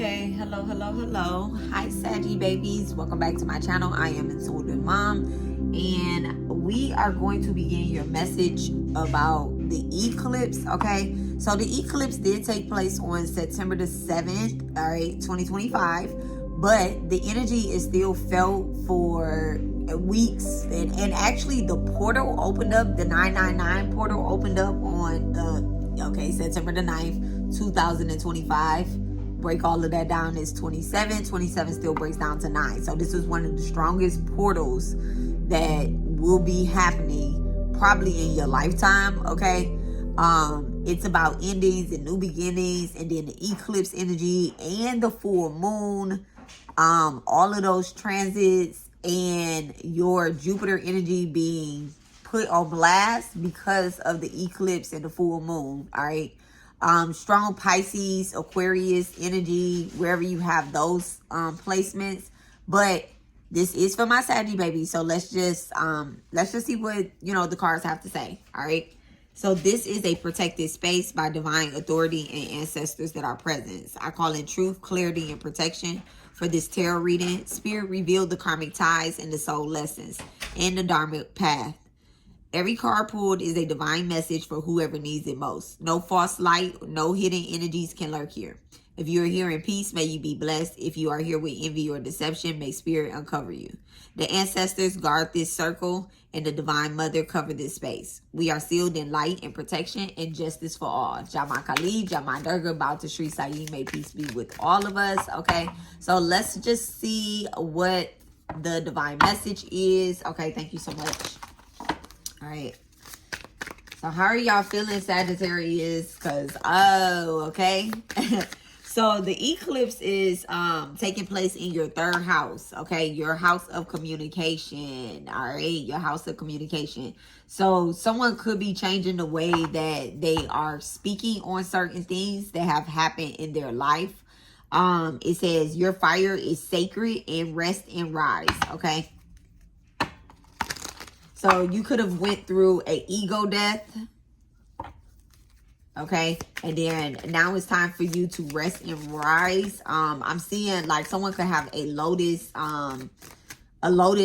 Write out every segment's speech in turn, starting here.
Okay, hello. Hi, Saggy babies. Welcome back to my channel. I am Intuitive Mom, and we are going to begin your message about the eclipse, okay? So the eclipse did take place on September the 7th, all right, 2025, but the energy is still felt for weeks, and actually the portal opened up, the 999 portal opened up on September the 9th, 2025. Break all of that down is 27 still breaks down to 9. So this is one of the strongest portals that will be happening probably in your lifetime, okay? It's about endings and new beginnings, and then the eclipse energy and the full moon, all of those transits, and your Jupiter energy being put on blast because of the eclipse and the full moon, all right? Strong Pisces, Aquarius energy, wherever you have those placements. But this is for my Saggy baby, so let's just see what the cards have to say. All right. So this is a protected space by divine authority and ancestors that are present. I call in truth, clarity, and protection for this tarot reading. Spirit revealed the karmic ties and the soul lessons and the dharma path. Every card pulled is a divine message for whoever needs it most. No false light, no hidden energies can lurk here. If you are here in peace, may you be blessed. If you are here with envy or deception, may spirit uncover you. The ancestors guard this circle, and the divine mother cover this space. We are sealed in light and protection and justice for all. Jama Kali, Jama Durga, Bauta Shri Sai, may peace be with all of us. Okay, so let's just see what the divine message is. Okay, thank you so much. All right. So how are y'all feeling, Sagittarius? Okay. So the eclipse is taking place in your third house, okay? Your house of communication, all right? Your house of communication. So someone could be changing the way that they are speaking on certain things that have happened in their life. It says your fire is sacred and rest and rise, okay? So you could have went through an ego death, okay? And then now it's time for you to rest and rise. I'm seeing like someone could have a lotus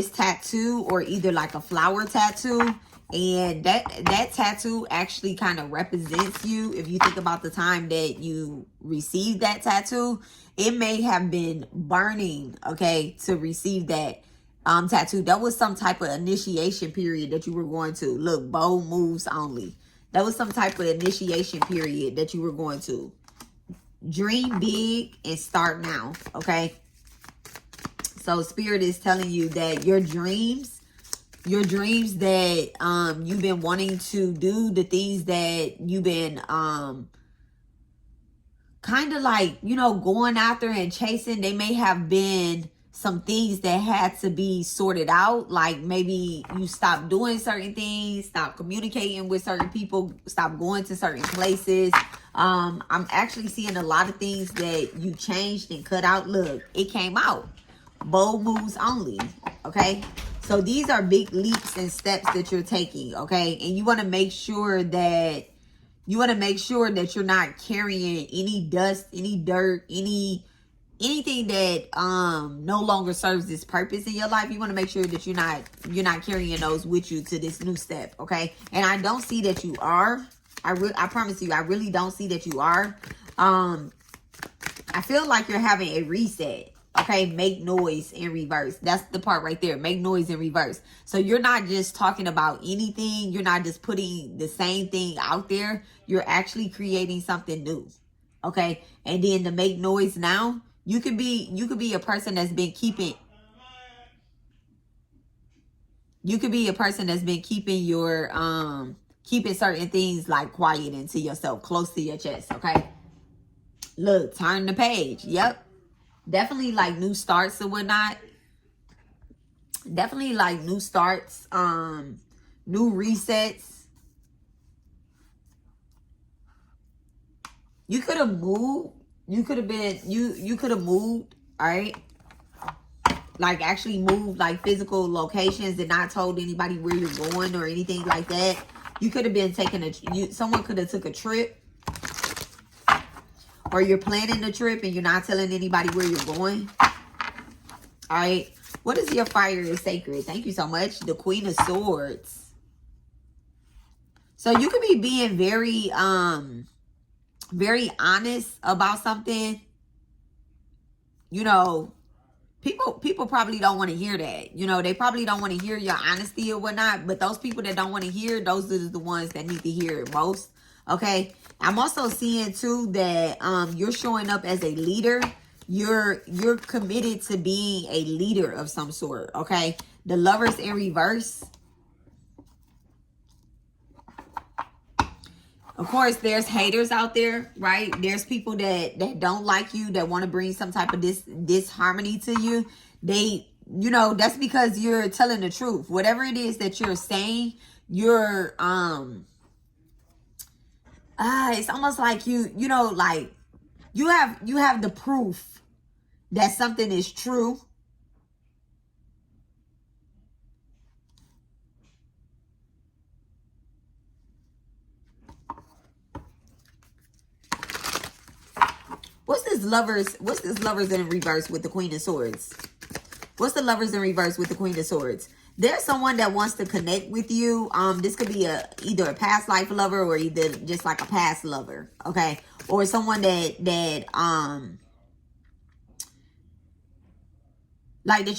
tattoo, or either like a flower tattoo. And that tattoo actually kind of represents you. If you think about the time that you received that tattoo, it may have been burning, okay, to receive that tattoo. That was some type of initiation period that you were going to. Look, bold moves only. That was some type of initiation period that you were going to. Dream big and start now, okay? So spirit is telling you that your dreams that you've been wanting to do, the things that you've been kind of like, going after and chasing, they may have been some things that had to be sorted out. Like maybe you stopped doing certain things, stop communicating with certain people, stop going to certain places. I'm actually seeing a lot of things that you changed and cut out. Look, it came out. Bold moves only, okay? So these are big leaps and steps that you're taking, okay? And you want to make sure that you're not carrying any dust, any dirt, anything that no longer serves this purpose in your life. You want to make sure that you're not carrying those with you to this new step, okay? And I don't see that you are. I promise you, I really don't see that you are. I feel like you're having a reset, okay? Make noise in reverse. That's the part right there. Make noise in reverse. So you're not just talking about anything. You're not just putting the same thing out there. You're actually creating something new, okay? And then to make noise now, you could be a person that's been keeping your keeping certain things like quiet into yourself, close to your chest, okay? Look, turn the page. Yep. Definitely like new starts and whatnot. Definitely like new starts, new resets. You could have moved. You could have moved, all right? Like actually moved like physical locations and not told anybody where you're going or anything like that. You could have been taking someone could have took a trip. or you're planning a trip and you're not telling anybody where you're going. All right. What is your fire is sacred? Thank you so much. The Queen of Swords. So you could be being very honest about something. You know, people probably don't want to hear that. You know, they probably don't want to hear your honesty or whatnot. But those people that don't want to hear, those are the ones that need to hear it most. Okay. I'm also seeing too that you're showing up as a leader. You're committed to being a leader of some sort. Okay. The Lovers in reverse. Of course, there's haters out there, right? There's people that don't like you, that want to bring some type of disharmony to you. They, you know, that's because you're telling the truth. Whatever it is that you're saying, you're, it's almost like you know, like you have the proof that something is true. What's this lovers in reverse with the Queen of Swords? What's the Lovers in reverse with the Queen of Swords? There's someone that wants to connect with you. This could be either a past life lover or either just like a past lover, okay? Or someone that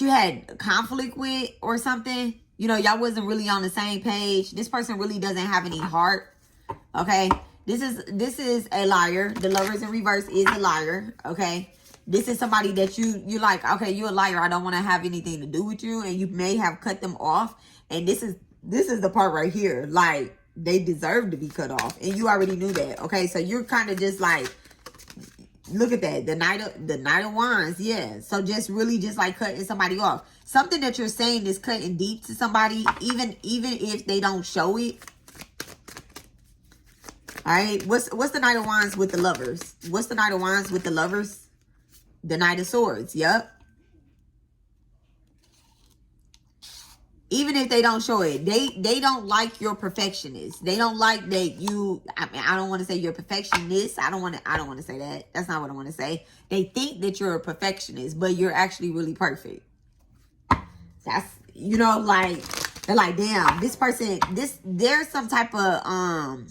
you had conflict with or something. You know, y'all wasn't really on the same page. This person really doesn't have any heart, okay? This is a liar. The Lovers in reverse is a liar, okay? This is somebody that you're like, okay, you're a liar. I don't want to have anything to do with you. And you may have cut them off. And this is the part right here. Like, they deserve to be cut off. And you already knew that, okay? So you're kind of just like, look at that. The Knight of Wands, yeah. So just really just like cutting somebody off. Something that you're saying is cutting deep to somebody, even if they don't show it. All right, what's the Knight of Wands with the Lovers? What's the Knight of Wands with the Lovers? The Knight of Swords, yep. Even if they don't show it, they don't like your perfectionist. They don't like that you, I mean, I don't want to say you're a perfectionist. I don't want to say that. That's not what I want to say. They think that you're a perfectionist, but you're actually really perfect. That's, you know, like, they're like, damn, this person, there's some type of,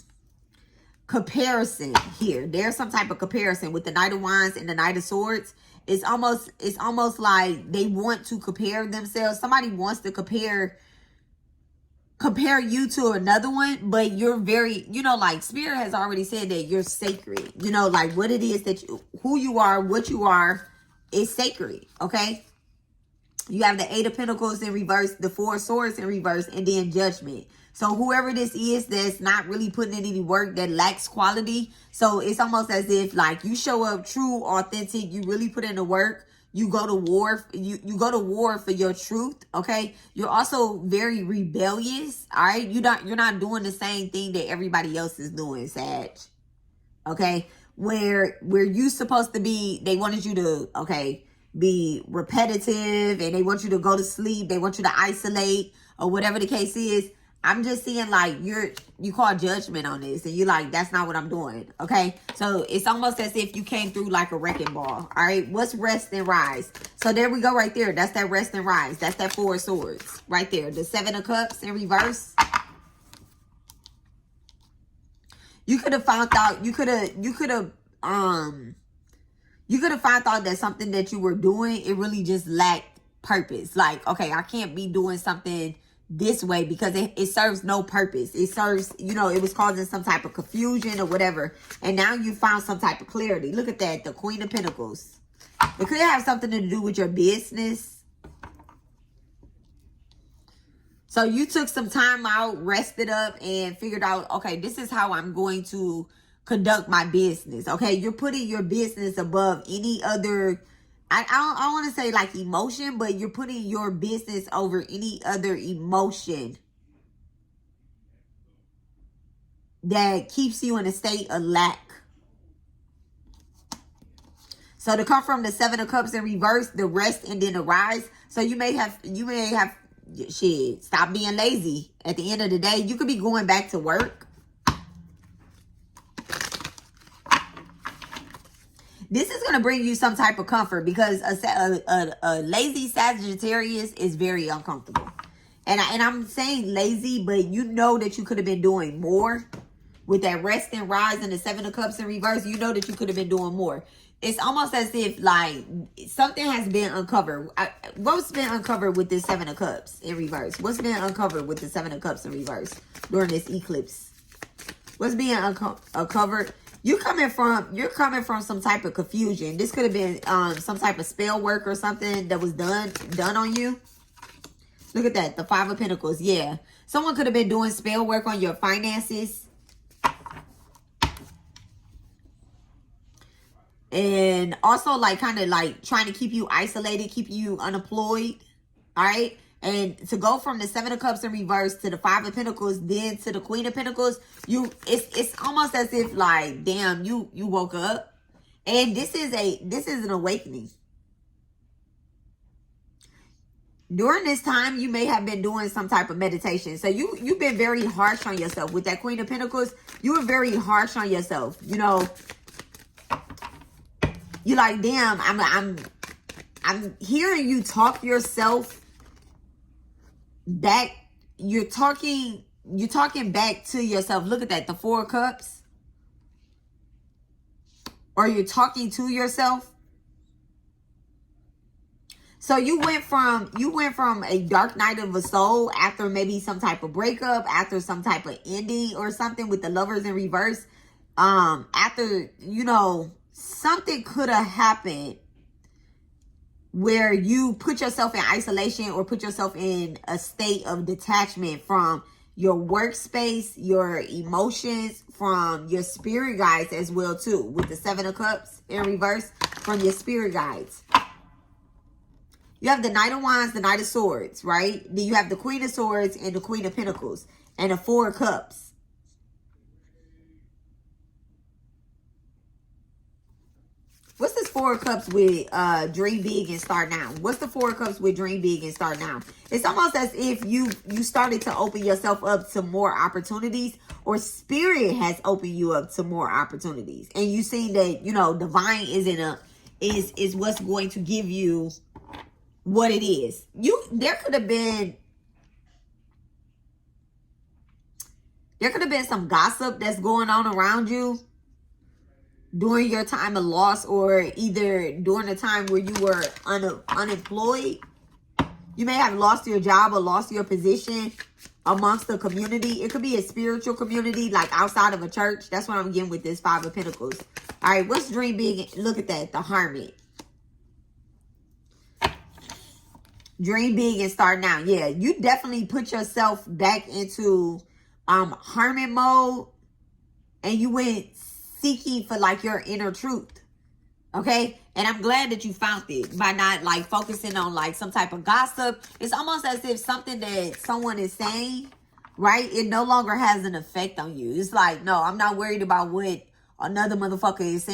comparison here. There's some type of comparison with the Knight of Wands and the Knight of Swords. It's almost like they want to compare themselves. Somebody wants to compare you to another one, but you're very, you know, like Spirit has already said that you're sacred. You know, like what it is that who you are, what you are is sacred, okay? You have the Eight of Pentacles in reverse, the Four of Swords in reverse, and then Judgment. So whoever this is that's not really putting in any work, that lacks quality. So it's almost as if like you show up true, authentic, you really put in the work. You go to war, you go to war for your truth, okay? You're also very rebellious, all right? You're not doing the same thing that everybody else is doing, Sag. Okay? Where you supposed to be, they wanted you to, okay, be repetitive, and they want you to go to sleep, they want you to isolate, or whatever the case is. I'm just seeing like you call judgment on this, and you're like, that's not what I'm doing, okay? So it's almost as if you came through like a wrecking ball, all right? What's rest and rise? So there we go right there. That's that rest and rise. That's that Four of Swords right there. The Seven of Cups in reverse. You could have found out, you could have found out that something that you were doing, it really just lacked purpose. Like, okay, I can't be doing something this way because it serves no purpose. It serves, you know, it was causing some type of confusion or whatever. And now you found some type of clarity. Look at that, the Queen of Pentacles. It could have something to do with your business. So you took some time out, rested up, and figured out, okay, this is how I'm going to conduct my business. Okay, you're putting your business above any other, I don't want to say like emotion, but you're putting your business over any other emotion that keeps you in a state of lack. So to come from the Seven of Cups in reverse, the rest and then the rise. So you may have shit, stop being lazy. At the end of the day, you could be going back to work. This is going to bring you some type of comfort, because a lazy Sagittarius is very uncomfortable. And I'm saying lazy, but you know that you could have been doing more. With that rest and rise and the Seven of Cups in reverse, you know that you could have been doing more. It's almost as if like something has been uncovered. What's been uncovered with this Seven of Cups in reverse? What's been uncovered with the Seven of Cups in reverse during this eclipse? What's being uncovered? You're coming from some type of confusion. This could have been some type of spell work or something that was done on you. Look at that, the Five of Pentacles. Yeah, someone could have been doing spell work on your finances. And also like kind of like trying to keep you isolated, keep you unemployed. All right. And to go from the Seven of Cups in reverse to the Five of Pentacles, then to the Queen of Pentacles, it's almost as if like, damn, you woke up. And this is an awakening. During this time, you may have been doing some type of meditation. So you've been very harsh on yourself. With that Queen of Pentacles, you were very harsh on yourself. You know, you're like, damn, I'm hearing you talk yourself back. You're talking back to yourself. Look at that, the Four of Cups. Or you're talking to yourself. So you went from a dark night of a soul after maybe some type of breakup, after some type of ending or something with the Lovers in reverse. After, you know, something could have happened where you put yourself in isolation or put yourself in a state of detachment from your workspace, your emotions, from your spirit guides as well too. With the Seven of Cups in reverse, from your spirit guides. You have the Knight of Wands, the Knight of Swords, right? Then you have the Queen of Swords and the Queen of Pentacles and the Four of Cups. What's this Four of Cups with Dream Big and Start Now? What's the Four of Cups with Dream Big and Start Now? It's almost as if you started to open yourself up to more opportunities, or Spirit has opened you up to more opportunities. And you seen that, you know, divine is what's going to give you what it is. There could have been some gossip that's going on around you during your time of loss, or either during the time where you were unemployed. You may have lost your job or lost your position amongst the community. It could be a spiritual community, like outside of a church. That's what I'm getting with this Five of Pentacles. All right, what's Dream Big? Look at that, the Hermit. Dream big and start now. Yeah, you definitely put yourself back into hermit mode, and you went seeking for like your inner truth. Okay, and I'm glad that you found it by not like focusing on like some type of gossip. It's almost as if something that someone is saying, right, it no longer has an effect on you. It's like, no, I'm not worried about what another motherfucker is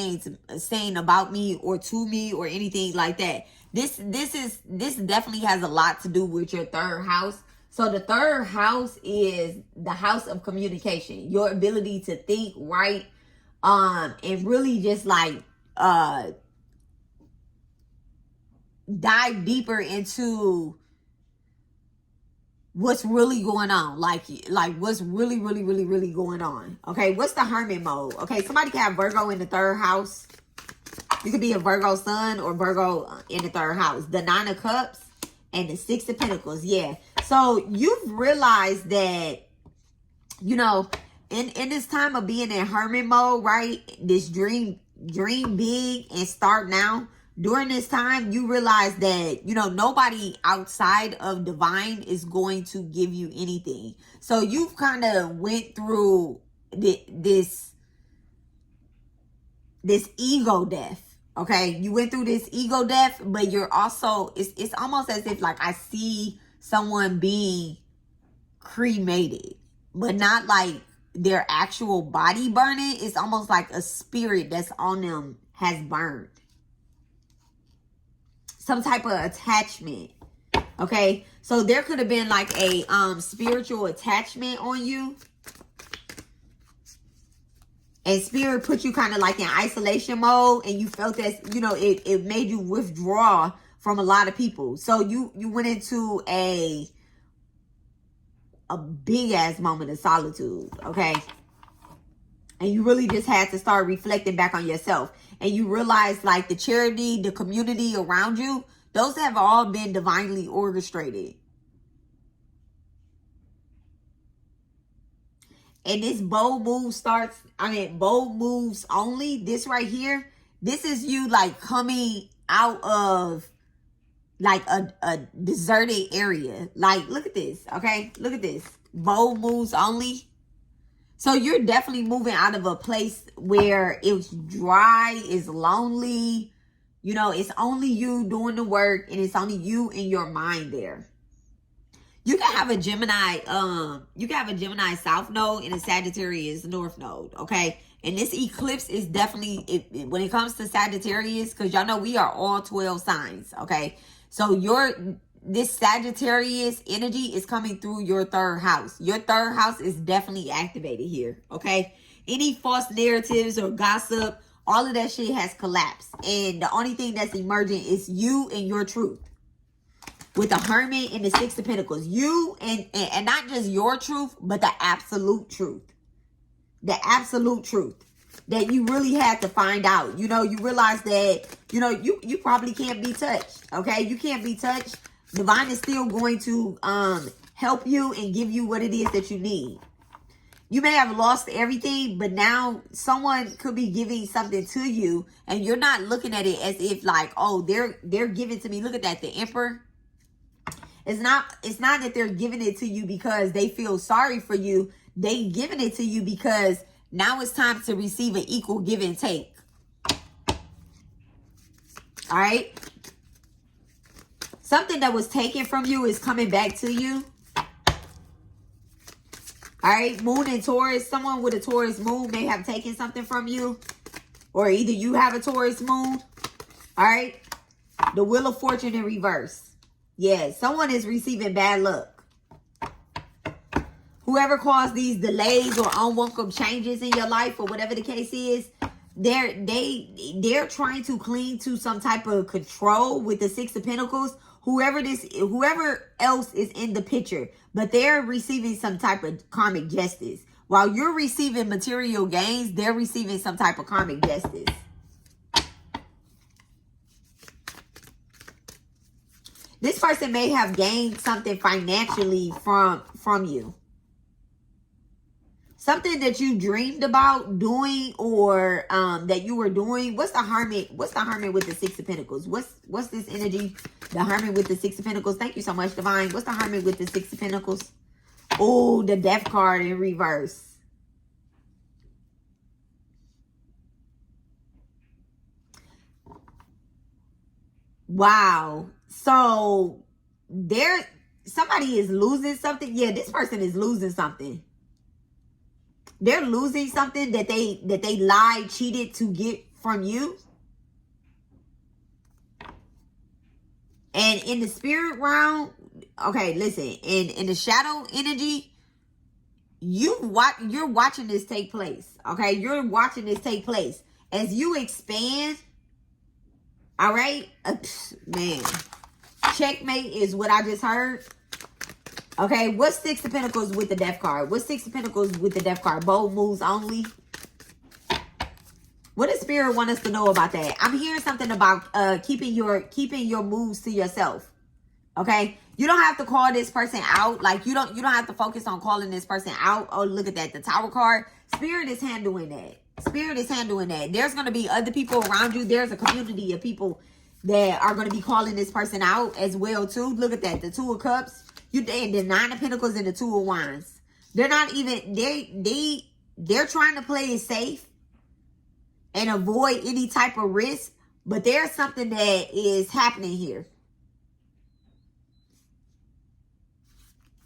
saying about me or to me or anything like that. This definitely has a lot to do with your third house. So the third house is the house of communication, your ability to think right, and really just like dive deeper into what's really going on, like what's really going on. Okay, what's the hermit mode? Okay, somebody can have Virgo in the third house. You could be a Virgo sun or Virgo in the third house. The Nine of Cups and the Six of Pentacles. Yeah. So you've realized that, you know, in this time of being in hermit mode, right? This dream big and start now. During this time, you realize that, you know, nobody outside of divine is going to give you anything. So you've kind of went through this ego death. Okay, you went through this ego death, but you're also, it's almost as if like I see someone being cremated, but not like their actual body burning. It's almost like a spirit that's on them has burned. Some type of attachment. Okay, so there could have been like a spiritual attachment on you. And spirit put you kind of like in isolation mode, and you felt that, you know, it made you withdraw from a lot of people. So you went into a big ass moment of solitude, okay? And you really just had to start reflecting back on yourself. And you realize like the charity, the community around you, those have all been divinely orchestrated. And this bold move starts, bold moves only. This right here, this is you like coming out of like a deserted area. Like, look at this, okay? Look at this. Bold moves only. So you're definitely moving out of a place where it's dry, it's lonely. You know, it's only you doing the work, and it's only you and your mind there. You can have a Gemini, South Node and a Sagittarius North Node, okay? And this eclipse is definitely, when it comes to Sagittarius, because y'all know we are all 12 signs, okay? So this Sagittarius energy is coming through your third house. Your third house is definitely activated here, okay? Any false narratives or gossip, all of that shit has collapsed. And the only thing that's emerging is you and your truth. With the Hermit and the Six of Pentacles. You and not just your truth, but the absolute truth. The absolute truth. That you really had to find out. You know, you realize that, you know, you probably can't be touched. Okay? You can't be touched. Divine is still going to help you and give you what it is that you need. You may have lost everything, but now someone could be giving something to you, and you're not looking at it as if like, oh, they're giving to me. Look at that, the Emperor. It's not that they're giving it to you because they feel sorry for you. They giving it to you because now it's time to receive an equal give and take. All right. Something that was taken from you is coming back to you. All right. Moon and Taurus. Someone with a Taurus moon may have taken something from you. Or either you have a Taurus moon. All right. The Wheel of Fortune in reverse. Yeah, someone is receiving bad luck. Whoever caused these delays or unwelcome changes in your life, or whatever the case is, they're trying to cling to some type of control with the Six of Pentacles. Whoever else is in the picture, but they're receiving some type of karmic justice. While you're receiving material gains, they're receiving some type of karmic justice. This person may have gained something financially from you. Something that you dreamed about doing, or that you were doing. What's the Hermit? What's the Hermit with the Six of Pentacles? What's this energy? The Hermit with the Six of Pentacles. Thank you so much, Divine. What's the Hermit with the Six of Pentacles? Oh, the Death card in reverse. Wow. So somebody is losing something. Yeah, this person is losing something. They're losing something that they lied, cheated to get from you. And in the spirit realm, okay, listen, in the shadow energy, you're watching this take place. Okay, you're watching this take place as you expand. All right, man. Checkmate is what I just heard. Okay, what's Six of Pentacles with the Death card? What's Six of Pentacles with the Death card? Bold moves only. What does Spirit want us to know about that? I'm hearing something about keeping your moves to yourself. Okay, you don't have to call this person out. Like you don't have to focus on calling this person out. Oh, look at that, the Tower card. Spirit is handling that. Spirit is handling that. There's going to be other people around you. There's a community of people that are going to be calling this person out as well too. Look at that, the Two of Cups. The Nine of Pentacles and the Two of Wands. They're not even, they're trying to play it safe and avoid any type of risk, but there's something that is happening here.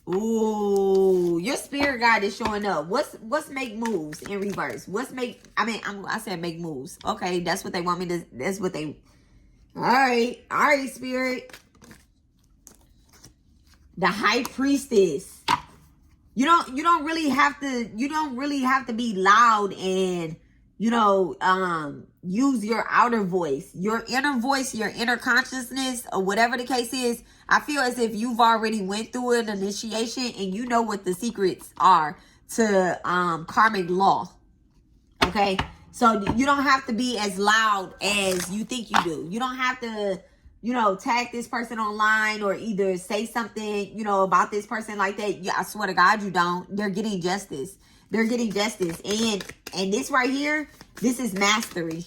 Ooh, your spirit guide is showing up. What's make moves in reverse? I said make moves. Okay, that's what they want me to, that's what they, all right, Spirit. The High Priestess. You don't really have to be loud and use your outer voice, your inner consciousness, or whatever the case is. I feel as if you've already went through an initiation and you know what the secrets are to karmic law. Okay, so you don't have to be as loud as you think you do. You don't have to, tag this person online or either say something, about this person like that. Yeah, I swear to God, you don't. They're getting justice. They're getting justice. And this right here, this is mastery.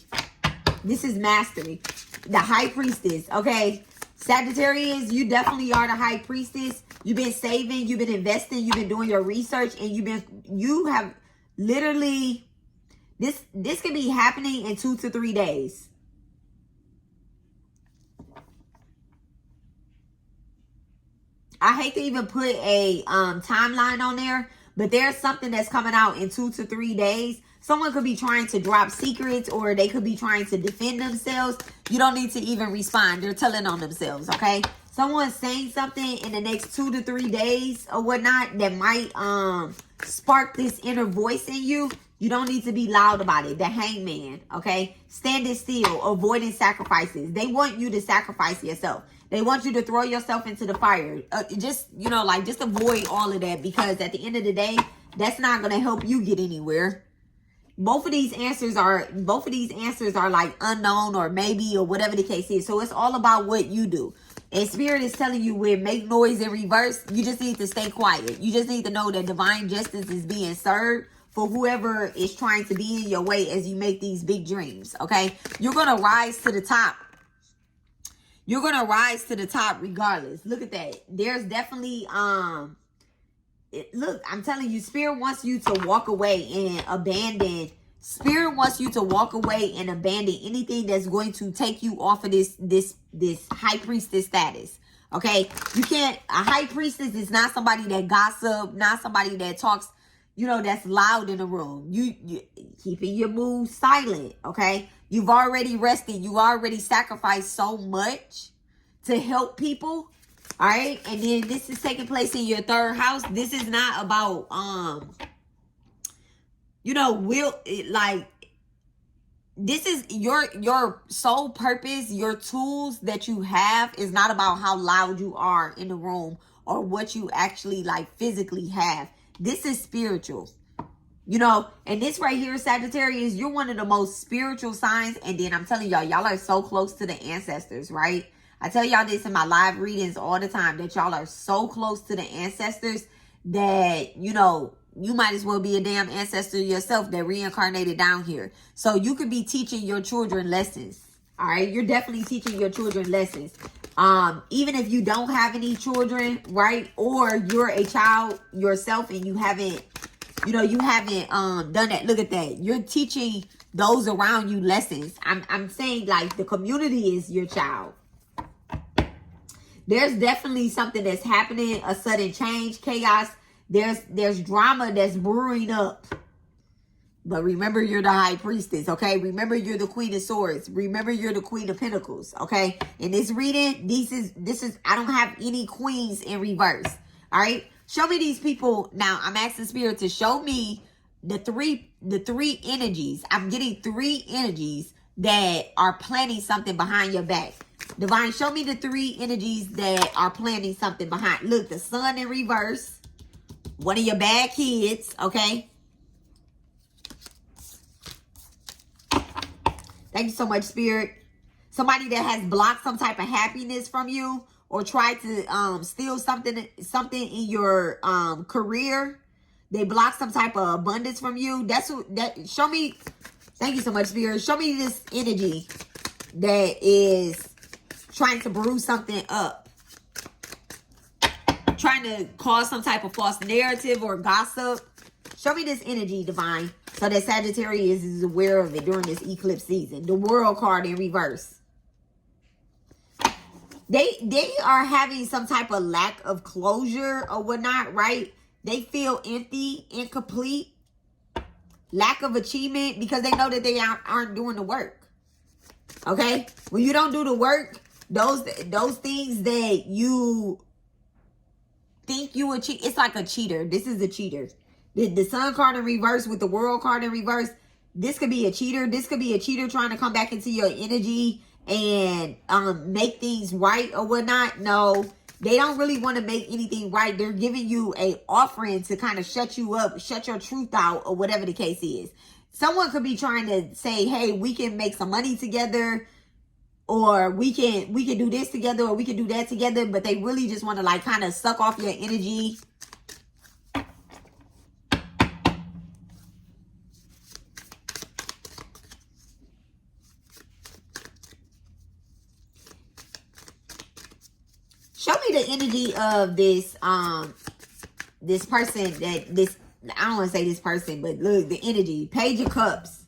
This is mastery. The high priestess, okay? Sagittarius, you definitely are the high priestess. You've been saving, you've been investing, you've been doing your research, and you have literally, this could be happening in 2 to 3 days. I hate to even put a timeline on there, but there's something that's coming out in 2 to 3 days. Someone could be trying to drop secrets, or they could be trying to defend themselves. You don't need to even respond. They're telling on themselves, okay? Someone's saying something in the next 2 to 3 days or whatnot that might spark this inner voice in you. You don't need to be loud about it. The hangman, okay? Standing still, avoiding sacrifices. They want you to sacrifice yourself. They want you to throw yourself into the fire. Just avoid all of that, because at the end of the day, that's not going to help you get anywhere. Both of these answers are like unknown or maybe or whatever the case is. So it's all about what you do. And Spirit is telling you, with make noise in reverse, you just need to stay quiet. You just need to know that divine justice is being served for whoever is trying to be in your way as you make these big dreams, okay? You're going to rise to the top. You're going to rise to the top regardless. Look at that. There's definitely, look, I'm telling you, Spirit wants you to walk away and abandon. Spirit wants you to walk away and abandon anything that's going to take you off of this high priestess status. Okay? You can't, a high priestess is not somebody that gossip, not somebody that talks, that's loud in the room. You keeping your mood silent, okay? You've already rested. You already sacrificed so much to help people. All right. And then this is taking place in your third house. This is not about, this is your sole purpose. Your tools that you have is not about how loud you are in the room or what you actually physically have. This is spiritual. And this right here, Sagittarius, you're one of the most spiritual signs. And then I'm telling y'all are so close to the ancestors, right? I tell y'all this in my live readings all the time, that y'all are so close to the ancestors that, you might as well be a damn ancestor yourself that reincarnated down here. So you could be teaching your children lessons. All right. You're definitely teaching your children lessons. Even if you don't have any children, right? Or you're a child yourself and you haven't done that. Look at that. You're teaching those around you lessons. I'm saying the community is your child. There's definitely something that's happening, a sudden change, chaos. There's drama that's brewing up. But remember, you're the high priestess, okay? Remember, you're the queen of swords. Remember, you're the queen of pentacles, okay? In this reading, this is I don't have any queens in reverse, all right? Show me these people. Now, I'm asking Spirit to show me the three energies. I'm getting 3 energies that are planning something behind your back. Divine, show me the 3 energies that are planning something behind. Look, the sun in reverse. One of your bad kids, okay? Thank you so much, Spirit. Somebody that has blocked some type of happiness from you, or tried to steal something in your career. They block some type of abundance from you. Show me. Thank you so much, Spirit. Show me this energy that is trying to brew something up, trying to cause some type of false narrative or gossip. Show me this energy, Divine, so that Sagittarius is aware of it during this eclipse season. The World card in reverse. They are having some type of lack of closure or whatnot, right? They feel empty, incomplete, lack of achievement, because they know that they aren't doing the work. Okay? When you don't do the work, those things that you think you achieve, it's like a cheater. This is a cheater. The Sun card in reverse with the World card in reverse, this could be a cheater. This could be a cheater trying to come back into your energy and make things right or whatnot. No, they don't really want to make anything right. They're giving you a offering to kind of shut you up, shut your truth out, or whatever the case is. Someone could be trying to say, hey, we can make some money together, or we can do this together, or we can do that together, but they really just want to like kind of suck off your energy. Show me the energy of this this person that this, I don't want to say this person, but look, the energy. Page of Cups.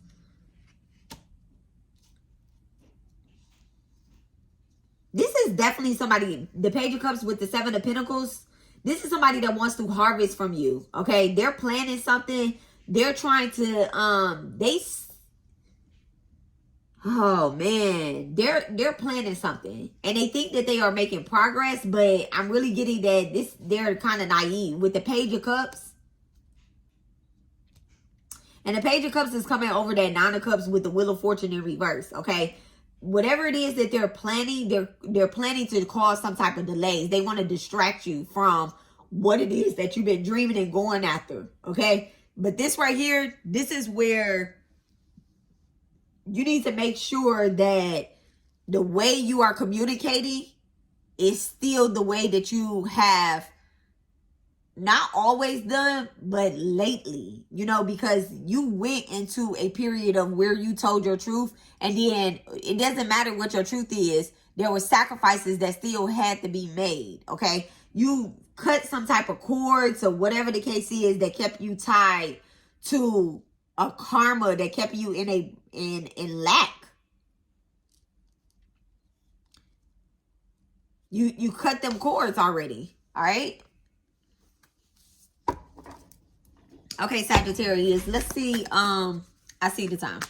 This is definitely somebody, the Page of Cups with the Seven of Pentacles. This is somebody that wants to harvest from you. Okay, they're planning something. They're trying to oh man, they're planning something, and they think that they are making progress, but I'm really getting that they're kind of naive with the Page of Cups. And the Page of Cups is coming over that Nine of Cups with the Wheel of Fortune in reverse. Okay, whatever it is that they're planning, they're planning to cause some type of delays. They want to distract you from what it is that you've been dreaming and going after. Okay, but this right here, this is where you need to make sure that the way you are communicating is still the way that you have not always done, but lately, you know, because you went into a period of where you told your truth, and then it doesn't matter what your truth is. There were sacrifices that still had to be made. Okay, you cut some type of cords or whatever the case is that kept you tied to a karma that kept you in lack. You cut them cords already. All right. Okay, Sagittarius, let's see. I see the time.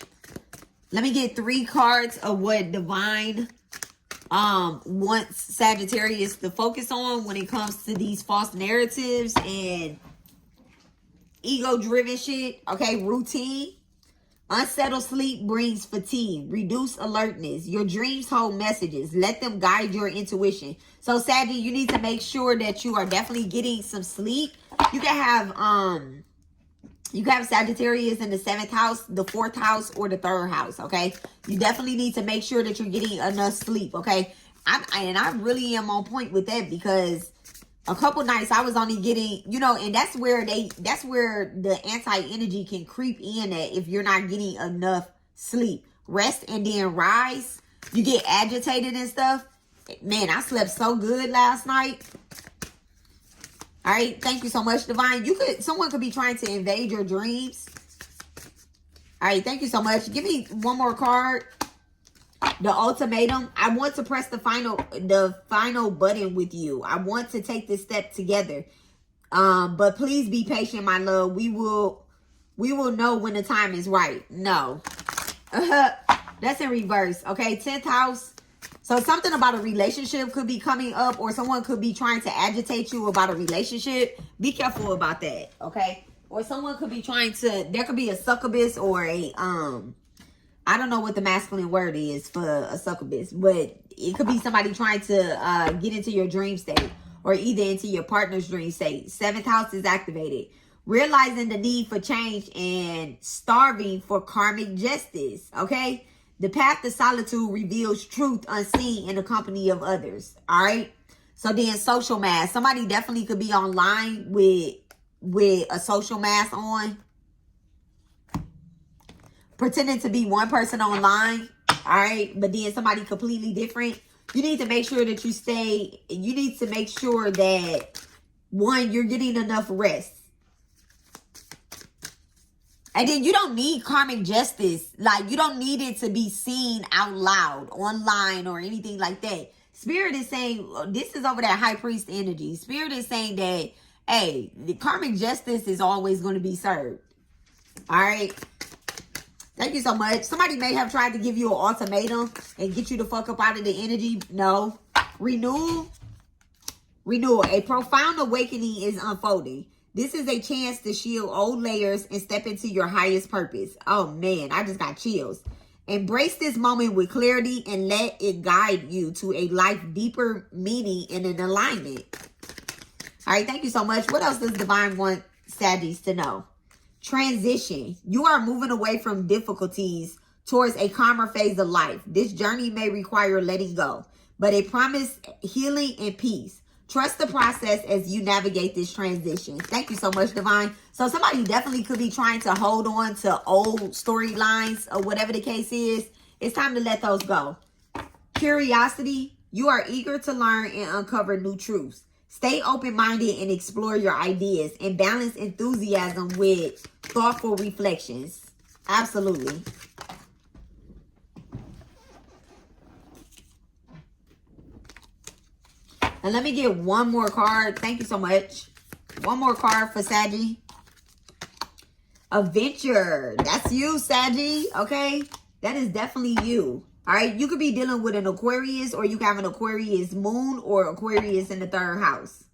Let me get 3 cards of what divine wants Sagittarius to focus on when it comes to these false narratives and ego-driven shit. Okay, routine. Unsettled sleep brings fatigue. Reduce alertness. Your dreams hold messages. Let them guide your intuition. So, Saggy, you need to make sure that you are definitely getting some sleep. You can have Sagittarius in the 7th house, the 4th house, or the 3rd house, okay? You definitely need to make sure that you're getting enough sleep, okay? I really am on point with that, because a couple nights I was only getting, you know, and that's where the anti-energy can creep in at if you're not getting enough sleep. Rest and then rise. You get agitated and stuff. Man, I slept so good last night. All right, thank you so much, Divine. Someone could be trying to invade your dreams. All right, thank you so much. Give me one more card. The ultimatum. I want to press the final button with you. I want to take this step together. But please be patient, my love. We will know when the time is right. No. That's in reverse. Okay, 10th house. So something about a relationship could be coming up, or someone could be trying to agitate you about a relationship. Be careful about that, okay? Or someone could be trying to, there could be a succubus or a, I don't know what the masculine word is for a succubus, but it could be somebody trying to get into your dream state, or either into your partner's dream state. 7th house is activated. Realizing the need for change and starving for karmic justice, okay? The path to solitude reveals truth unseen in the company of others. All right. So then social mask. Somebody definitely could be online with a social mask on, pretending to be one person online. All right. But then somebody completely different. You need to make sure that you need to make sure that, one, you're getting enough rest. And then you don't need karmic justice. Like, you don't need it to be seen out loud, online, or anything like that. Spirit is saying, this is over that high priest energy. Spirit is saying that, hey, the karmic justice is always going to be served. All right. Thank you so much. Somebody may have tried to give you an ultimatum and get you the fuck up out of the energy. No. Renewal. A profound awakening is unfolding. This is a chance to shield old layers and step into your highest purpose. Oh man, I just got chills. Embrace this moment with clarity and let it guide you to a life deeper meaning and an alignment. All right, thank you so much. What else does Divine want Saggies to know? Transition. You are moving away from difficulties towards a calmer phase of life. This journey may require letting go, but it promises healing and peace. Trust the process as you navigate this transition. Thank you so much, Divine. So somebody definitely could be trying to hold on to old storylines or whatever the case is. It's time to let those go. Curiosity. You are eager to learn and uncover new truths. Stay open-minded and explore your ideas, and balance enthusiasm with thoughtful reflections. Absolutely. And let me get one more card. Thank you so much. One more card for Saggy. Adventure. That's you, Saggy. Okay? That is definitely you. All right? You could be dealing with an Aquarius, or you can have an Aquarius moon or Aquarius in the 3rd house,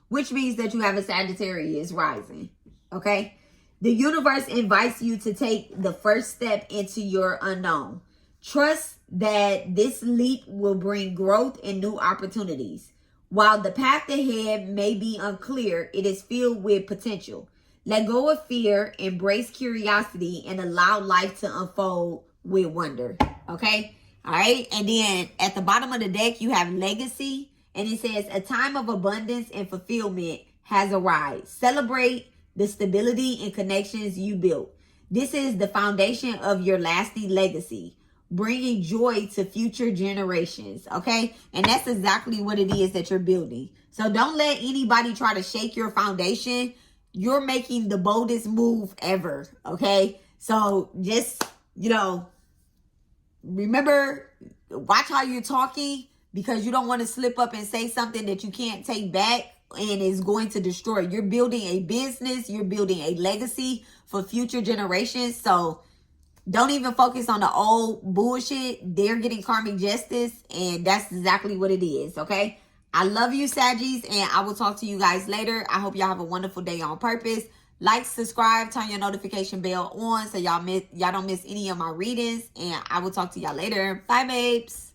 which means that you have a Sagittarius rising. Okay? The universe invites you to take the first step into your unknown. Trust that this leap will bring growth and new opportunities. While the path ahead may be unclear, it is filled with potential. Let go of fear, embrace curiosity, and allow life to unfold with wonder. Okay? All right? And then at the bottom of the deck, you have legacy. And it says, a time of abundance and fulfillment has arrived. Celebrate the stability and connections you built. This is the foundation of your lasting legacy, bringing joy to future generations. Okay? And that's exactly what it is that you're building. So don't let anybody try to shake your foundation. You're making the boldest move ever. Okay? So just, remember, watch how you're talking, because you don't want to slip up and say something that you can't take back and is going to destroy. You're building a business. You're building a legacy for future generations. So don't even focus on the old bullshit. They're getting karmic justice, and that's exactly what it is, okay? I love you, Saggies, and I will talk to you guys later. I hope y'all have a wonderful day on purpose. Like, subscribe, turn your notification bell on so y'all don't miss any of my readings, and I will talk to y'all later. Bye, babes.